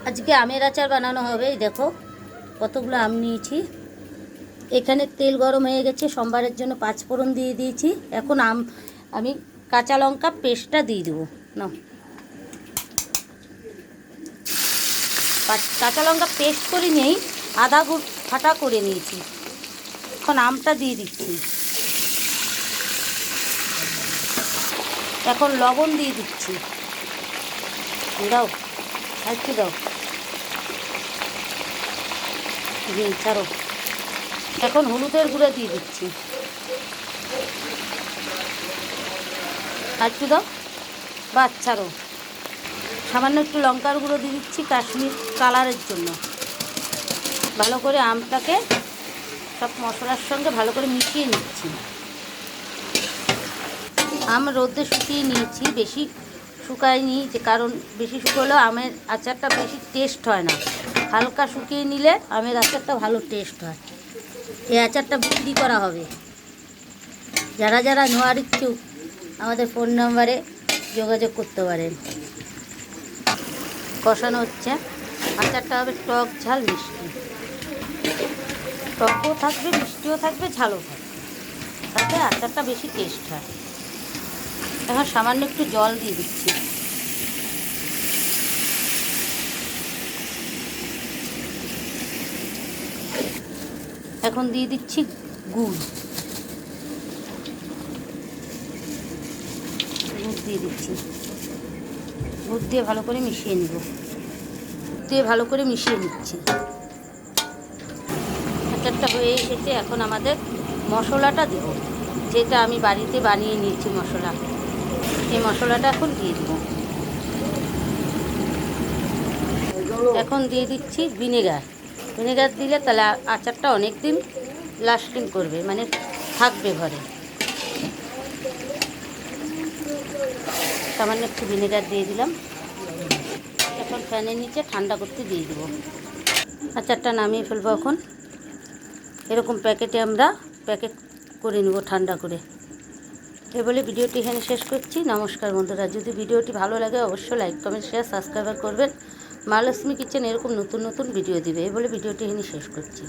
আজকে আমের আচার বানানো হবে। এই দেখো কতগুলো আম নিয়েছি। এখানে তেল গরম হয়ে গেছে, সোমবারের জন্য 5 ফোড়ন দিয়ে দিয়েছি। এখন আমি কাঁচা লঙ্কা পেস্টটা দিয়ে দেবো। না, কাঁচা লঙ্কা পেস্ট করে নিয়েই আদা ফাটা করে নিয়েছি। এখন আমটা দিয়ে দিচ্ছি। এখন লবণ দিয়ে দিচ্ছি। দাও, একটু দাও, ছাড়ো। এখন হলুদের গুঁড়ো দিয়ে দিচ্ছি। একটু দাও, ছাড়ো। সামান্য একটু লঙ্কার গুঁড়ো দিয়ে দিচ্ছি কাশ্মীর কালারের জন্য। ভালো করে আমটাকে সব মশলার সঙ্গে ভালো করে মিশিয়ে নিচ্ছি। আম রোদে শুকিয়ে নিয়েছি, বেশি শুকায়নি, যে কারণ বেশি শুকোলেও আমের আচারটা বেশি টেস্ট হয় না। হালকা শুকিয়ে নিলে আমের আচারটা ভালো টেস্ট হয়। এই আচারটা বিক্রি করা হবে। যারা যারা নেওয়ার ইচ্ছুক আমাদের ফোন নাম্বারে যোগাযোগ করতে পারেন। কষানো হচ্ছে। আচারটা হবে টক ঝাল মিষ্টি। টকও থাকবে, মিষ্টিও থাকবে, ঝালও থাকবে, তাতে আচারটা বেশি টেস্ট হয়। এখন সামান্য একটু জল দিয়ে দিচ্ছি। এখন দিয়ে দিচ্ছি গুড় দিয়ে দিচ্ছি। গুড় দিয়ে ভালো করে মিশিয়ে নিব। ভালো করে মিশিয়ে নিচ্ছি। আচারটা হয়ে এসেছে। এখন আমাদের মশলাটা দেব, যেটা আমি বাড়িতে বানিয়ে নিয়েছি মশলা। এই মশলাটা এখন দিয়ে দেব। এখন দিয়ে দিচ্ছি ভিনেগার। ভিনেগার দিলে তাহলে আচারটা অনেক দিন লাস্টিং করবে, মানে থাকবে ঘরে। সামান্য একটু ভিনেগার দিয়ে দিলাম। এখন ফ্যানের নিচে ঠান্ডা করতে দিয়ে দেবো। আচারটা নামিয়ে ফেলবো। এখন এরকম প্যাকেটে আমরা প্যাকেট করে নেব ঠান্ডা করে। এ বলে ভিডিওটি এখানে শেষ করছি। নমস্কার বন্ধুরা। যদি ভিডিওটি ভালো লাগে অবশ্যই লাইক কমেন্ট শেয়ার সাবস্ক্রাইব করবেন। মা লক্ষ্মী কিচেন এরকম নতুন নতুন ভিডিও দিবে। এই বলে ভিডিওটি এখানে শেষ করছি।